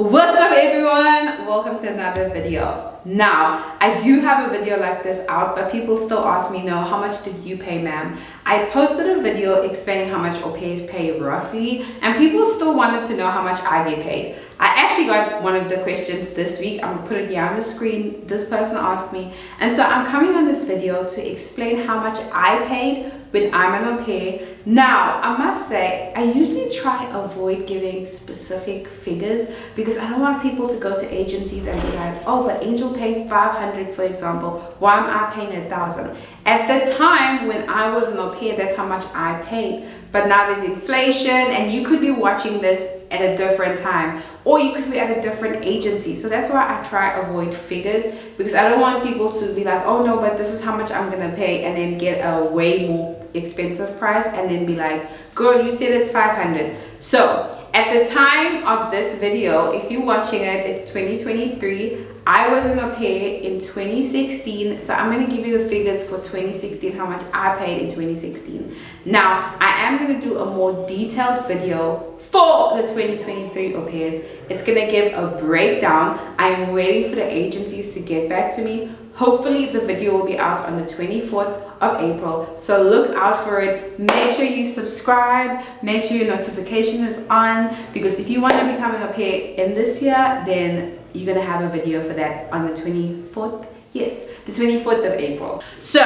What's up everyone, welcome to another video. Now I do have a video like this out, but people still ask me, no, how much did you pay, ma'am? I posted a video explaining how much au pairs pay roughly, and people still wanted to know how much I get paid. I actually got one of the questions this week. I'm gonna put it here on the screen. This person asked me, and so I'm coming on this video to explain how much I paid when I'm an au pair. Now I must say, I usually try avoid giving specific figures because I don't want people to go to agencies and be like, oh, but Angel paid 500 for example, why am I paying 1,000? At the time when I was an au pair, that's how much I paid. But now there's inflation, and you could be watching this at a different time, or you could be at a different agency. So that's why I try avoid figures, because I don't want people to be like, oh no, but this is how much I'm gonna pay, and then get a way more expensive price and then be like, girl, you said it's 500. So at the time of this video, if you're watching it, it's 2023. I was an au pair in 2016, so I'm going to give you the figures for 2016, how much I paid in 2016. Now I am going to do a more detailed video for the 2023 au pairs. It's going to give a breakdown. I'm waiting for the agencies to get back to me. Hopefully the video will be out on the 24th of April, so look out for it. Make sure you subscribe, make sure your notification is on, because if you want to become an au pair in this year, then you're gonna have a video for that on the 24th. Yes, the 24th of April. So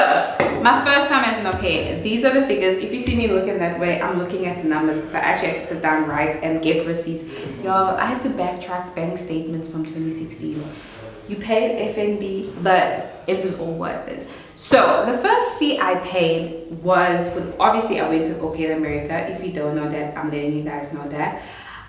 my first time as an au pair, these are the figures. If you see me looking that way, I'm looking at the numbers because I actually had to sit down, write, and get receipts. Y'all, I had to backtrack bank statements from 2016. You paid FNB, but it was all worth it. So the first fee I paid was, obviously I went to Aupair America. If you don't know that, I'm letting you guys know that.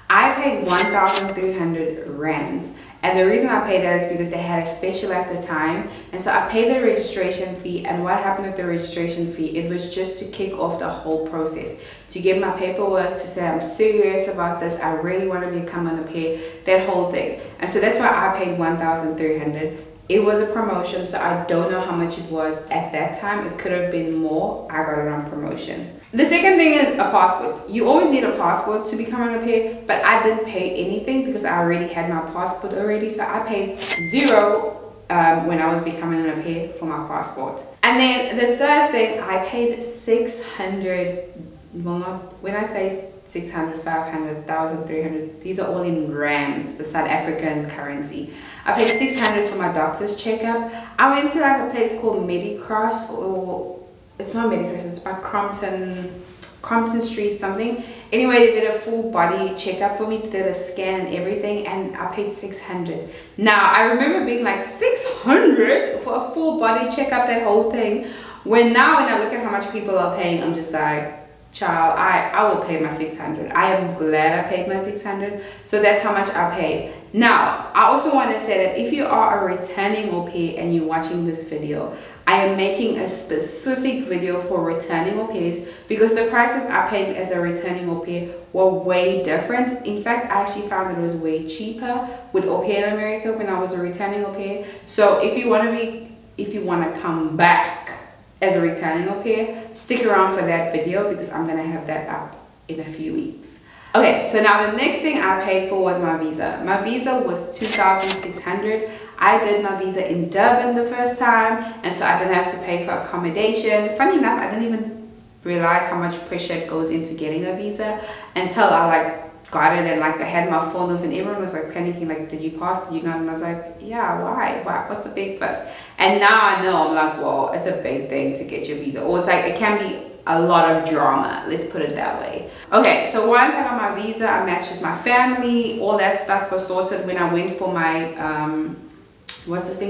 I paid 1,300 rands. And the reason I paid that is because they had a special at the time. And so I paid the registration fee. And what happened with the registration fee, it was just to kick off the whole process, to get my paperwork, to say I'm serious about this, I really want to become an au pair, that whole thing. And so that's why I paid 1,300. It was a promotion, so I don't know how much it was at that time. It could have been more. I got it on promotion. The second thing is a passport. You always need a passport to become an au pair, but I didn't pay anything because I already had my passport already. So I paid zero when I was becoming an au pair for my passport. And then the third thing, I paid 600, well, not, when I say 600, 500, 1,300, these are all in rands, the South African currency. I paid 600 for my doctor's checkup. I went to like a place called Medicross, or it's not Medicross, it's by Crompton Street something. Anyway, they did a full body checkup for me, they did a scan and everything, and I paid 600. Now I remember being like, 600 for a full body checkup, that whole thing. When I look at how much people are paying, I'm just like, child, I will pay my 600. I am glad I paid my 600. So that's how much I paid. Now I also want to say that if you are a returning au pair and you're watching this video, I am making a specific video for returning au pairs because the prices I paid as a returning au pair were way different. In fact, I actually found it was way cheaper with Aupair America when I was a returning au pair. So if you want to come back as a returning au pair, stick around for that video because I'm gonna have that up in a few weeks. Okay, so now the next thing I paid for was my visa. My visa was 2,600. I did my visa in Durban the first time, and so I didn't have to pay for accommodation. Funny enough, I didn't even realize how much pressure it goes into getting a visa until I got it, and I had my phone off and everyone was like panicking, like, did you pass, did you not? And I was like, yeah, why, what's the big fuss? And now I know, I'm like, well, it's a big thing to get your visa, or it's like, it can be a lot of drama, let's put it that way. Okay, so once I got my visa, I matched with my family, all that stuff was sorted. When I went for my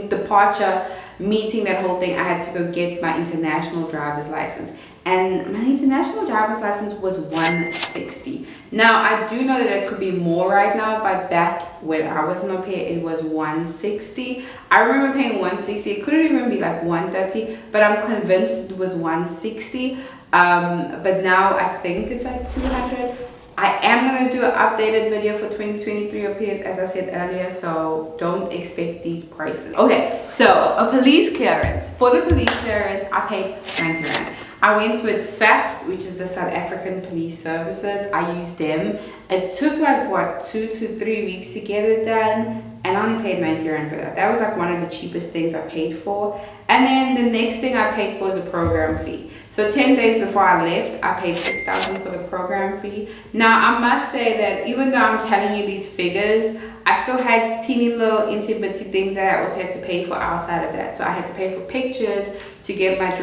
departure meeting, that whole thing, I had to go get my international driver's license, and my international driver's license was 160. Now I do know that it could be more right now, but back when I was an au pair, it was 160. I remember paying 160. It couldn't even be like 130, but I'm convinced it was 160. But now I think it's like 200. I am going to do an updated video for 2023 au pairs, as I said earlier, so don't expect these prices. Okay, so a police clearance. For the police clearance, I paid 90 rand. I went with SAPS, which is the South African Police Services. I used them. It took like what, 2 to 3 weeks to get it done, and I only paid 90 Rand for that. That was like one of the cheapest things I paid for. And then the next thing I paid for is a program fee. So 10 days before I left, I paid 6,000 for the program fee. Now I must say that even though I'm telling you these figures, I still had teeny little itty-bitty things that I also had to pay for outside of that. So I had to pay for pictures to get my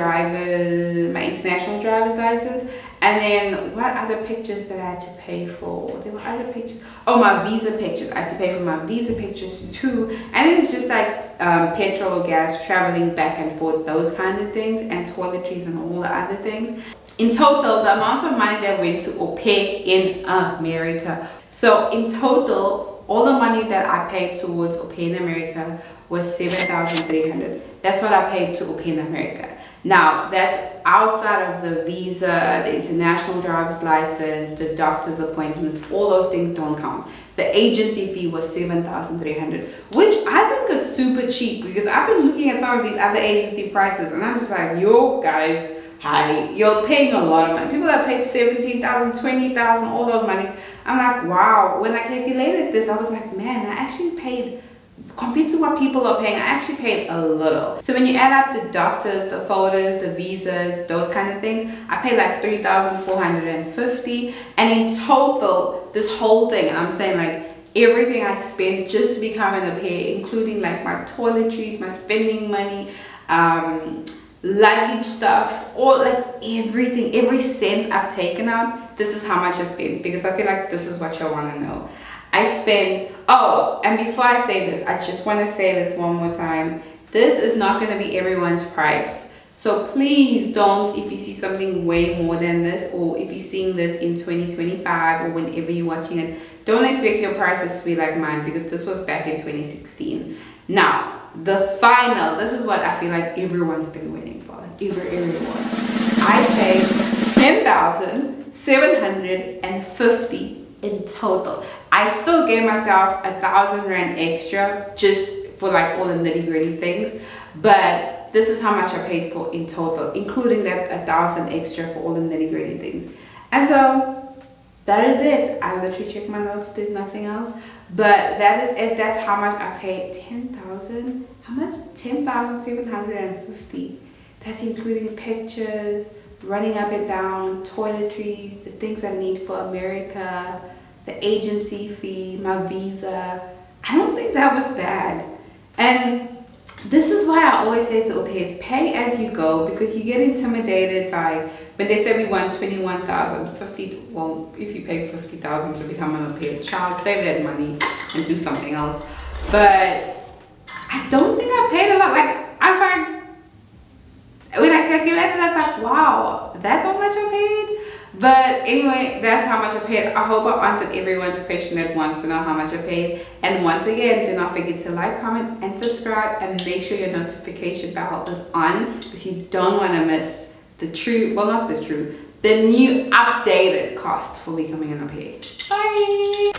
international driver's license. And then what other pictures did I have to pay for? There were other pictures. Oh, my visa pictures. I had to pay for my visa pictures too. And it's just like petrol or gas, traveling back and forth, those kind of things, and toiletries and all the other things. In total, the amount of money that went to au pair in America. So in total, all the money that I paid towards au pair in America was 7,300. That's what I paid to au pair in America. Now, that's outside of the visa, the international driver's license, the doctor's appointments, all those things don't count. The agency fee was 7,300, which I think is super cheap, because I've been looking at some of these other agency prices and I'm just like, yo guys, hi, you're paying a lot of money. People that paid 17,000, 20,000, all those monies. I'm like, wow. When I calculated this, I was like, man, I actually paid, compared to what people are paying, I actually paid a little. So when you add up the doctors, the photos, the visas, those kind of things, I paid like 3,450. And in total, this whole thing, and I'm saying like everything I spent just to become an au pair, including like my toiletries, my spending money, luggage stuff, or like everything, every cent I've taken out, this is how much I spent, because I feel like this is what you want to know. I spent, oh, and before I say this, I just want to say this one more time. This is not going to be everyone's price. So please don't, if you see something way more than this, or if you're seeing this in 2025 or whenever you're watching it, don't expect your prices to be like mine, because this was back in 2016. Now, the final, this is what I feel like everyone's been waiting for, like everyone. I paid 10,750 in total. I still gave myself 1,000 Rand extra just for like all the nitty-gritty things, but this is how much I paid for in total, including that 1,000 extra for all the nitty-gritty things. And so that is it. I literally checked my notes, there's nothing else, but that is it. That's how much I paid. 10,000, how much? 10,750. That's including pictures, running up and down, toiletries, the things I need for America, the agency fee, my visa. I don't think that was bad. And this is why I always say to au pairs, pay as you go, because you get intimidated by when they say we want 21,000, 50. Well, if you pay 50,000 to become an au pair child, save that money and do something else. But I don't think I paid a lot. Like, I was like, when I calculated, I was like, wow, that's how much I paid. But anyway, that's how much I paid. I hope I answered everyone's question that wants to know how much I paid. And once again, do not forget to like, comment, and subscribe, and make sure your notification bell is on, because you don't want to miss the true, well, not the true, the new updated cost for becoming an au pair. Bye!